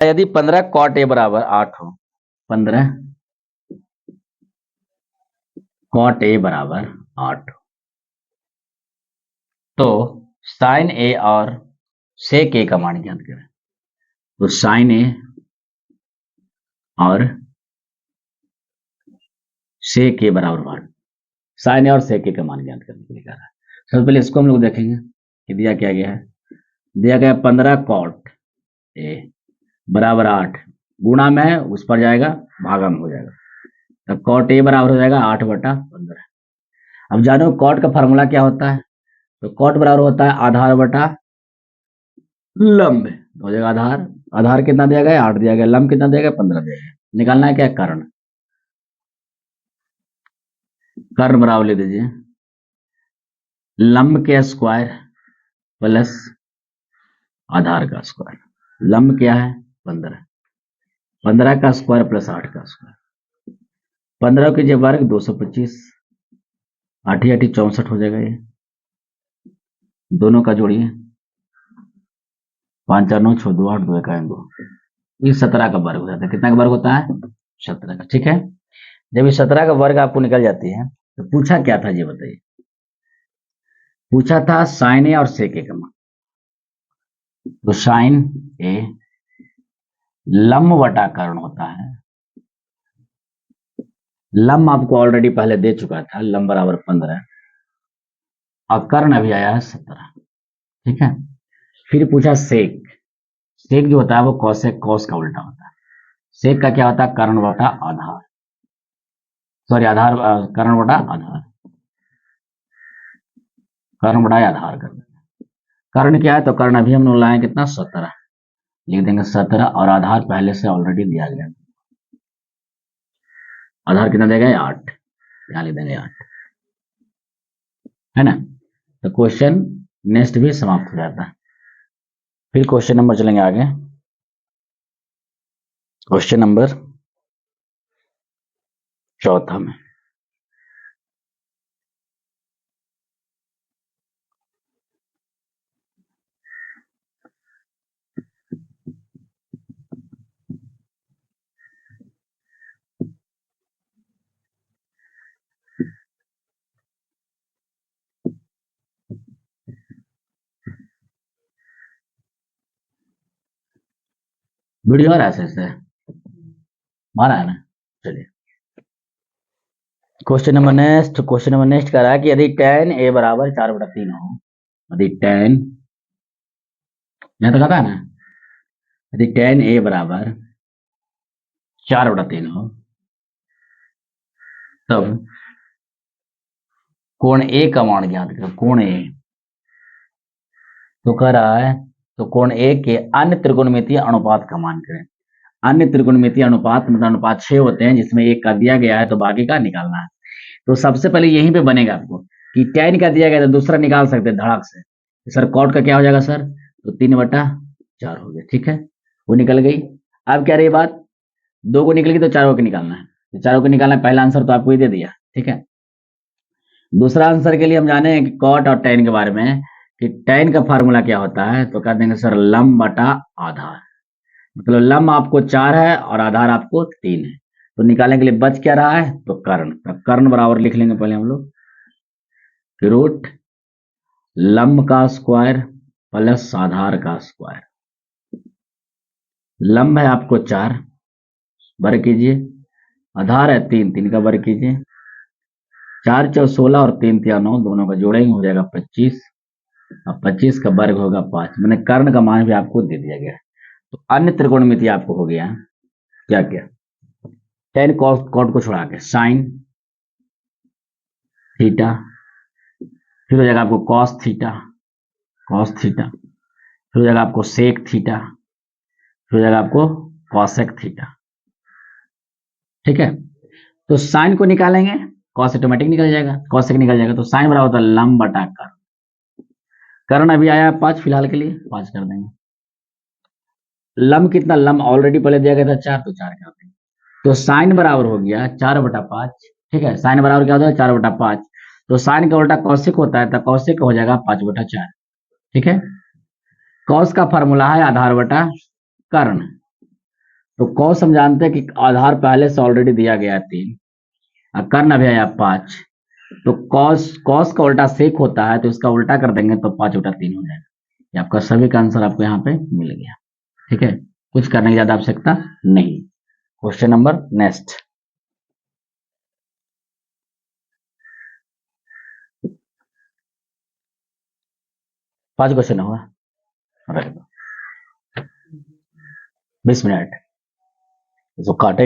यदि 15 cot A बराबर 8 हो, 15 कॉट ए बराबर 8 तो साइन ए और सेक ए का मान ज्ञात करें। तो साइन ए और सेक ए बराबर 8, साइन ए और सेक ए का मान ज्ञात करने के लिए कह रहा है। सबसे पहले इसको हम लोग देखेंगे कि दिया क्या गया है। दिया गया 15 कॉट ए बराबर 8, गुणा में है उस पर जाएगा, भागा में हो जाएगा। तो कॉट ए बराबर हो जाएगा 8/15। अब जानो कॉट का फार्मूला क्या होता है। तो कॉट बराबर होता है आधार बटा लंब। हो जाएगा आधार, आधार कितना दिया गया 8 दिया गया, लंब कितना दिया गया 15 दिया गया। निकालना है क्या कर्ण, कर्ण बराबर ले दीजिए लंब के स्क्वायर प्लस आधार का स्क्वायर। लंब क्या है 15, 15 का स्क्वायर प्लस 8 का स्क्वायर। 15 कीजिए वर्ग 225, 8 8 64 हो जाएगा। ये दोनों का जोड़िए 5 4 9 6 2 8 2 1 2, ये 17 का वर्ग हो जाता है। कितना का वर्ग होता है 17 का। ठीक है, जब ये 17 का वर्ग आपको निकल जाती है तो पूछा क्या था ये बताइए। पूछा था साइन ए और सेक ए का मान। तो साइन ए लंब बटा कर्ण होता है। लंब आपको ऑलरेडी पहले दे चुका था, लंब बराबर 15 और कर्ण अभी आया है 17। ठीक है, फिर पूछा सेक। सेक जो होता है वो कॉसेक कॉस का उल्टा होता है। सेक का क्या होता है कर्ण बटा आधार, सॉरी आधार कर्ण बटा आधार, कर्ण बटा आधार कर देंगे। कर्ण क्या है तो कर्ण अभी हम लोग लाए कितना 17, लिख देंगे 17 और आधार पहले से ऑलरेडी दिया गया। आधार कितना देगा 8, यहाँ लिख देंगे 8, है ना। तो क्वेश्चन नेक्स्ट भी समाप्त हो जाता है। फिर क्वेश्चन नंबर चलेंगे आगे। क्वेश्चन नंबर 4 में वीडियो और ऐसे मारा है ना। चलिए क्वेश्चन नंबर नेक्स्ट कह रहा है कि यदि tan a बराबर 4/3 हो, यदि tan, यहाँ तक आता है ना, यदि tan a बराबर 4/3 हो तब कोण ए का मान ज्ञात करो। कोण ए तो कह रहा है तो कोण ए के अन्य त्रिकोणमितीय अनुपात का मान करें। अन्य त्रिकोणमितीय अनुपात मतलब अनुपात 6 होते हैं जिसमें एक का दिया गया है तो बाकी का निकालना है। तो सबसे पहले यहीं पे बनेगा आपको कि tan का दिया गया तो दूसरा निकाल सकते हैं धड़ाक से। सर कॉट का क्या हो जाएगा सर, तो 3/4 हो गया। ठीक है, वो निकल गई। अब क्या रही बात, 2 को निकल गई तो 4 को निकालना है। तो 4 को निकालना है, पहला आंसर तो आपको ही दे दिया। ठीक है, दूसरा आंसर के लिए हम जाने हैं कि कॉट और tan के बारे में कि tan का फार्मूला क्या होता है। तो कह देंगे सर लंब बटा आधार, मतलब लंब आपको 4 है और आधार आपको 3 है। तो निकालने के लिए बच क्या रहा है तो कर्ण। तो कर्ण बराबर लिख लेंगे पहले हम लोग कि रूट लंब का स्क्वायर प्लस आधार का स्क्वायर। लंब है आपको 4, वर्ग कीजिए, आधार है 3, 3 का वर्ग कीजिए, 4 4 16 और 3 3 9, दोनों का जोड़ेंगे हो जाएगा 25 और 25 का वर्ग होगा 5। मैंने कर्ण का मान भी आपको दे दिया गया है। तो अन्य त्रिकोणमिति आपको हो गया क्या क्या, tan कॉट को छोड़ा के साइन थीटा, फिर हो जाएगा आपको कॉस थीटा, कॉस थीटा, फिर हो जाएगा आपको सेक थीटा, फिर हो जाएगा आपको कॉसेक थीटा। ठीक है, तो साइन को निकालेंगे, कॉस ऑटोमेटिक निकल जाएगा, कॉसेक निकल जाएगा। तो साइन बराबर होता है लंब बटा कर्ण। कर्ण अभी आया 5 फिलहाल के लिए 5 कर देंगे। लंब कितना, लंब ऑलरेडी पहले दिया गया था 4, तो 4 कर देंगे। तो साइन बराबर हो गया 4/5। ठीक है, साइन बराबर क्या होता है 4/5। तो साइन का उल्टा कौशिक होता है तो कौशिक हो जाएगा 5/4। ठीक है, कॉस का फॉर्मूला है आधार बटा कर्ण, तो कॉस हम जानते हैं कि आधार पहले से ऑलरेडी दिया गया है 3, कर्ण अभी आया 5, तो कॉस कॉस का उल्टा सेक होता है, तो इसका उल्टा कर देंगे तो 5/3 हो जाएगा। ये आपका सभी का आंसर आपको यहाँ पे मिल गया। ठीक है, कुछ करने की ज्यादा आवश्यकता नहीं। Question number next. पांच क्वेश्चन होगा, 20 मिनट, इसको काटे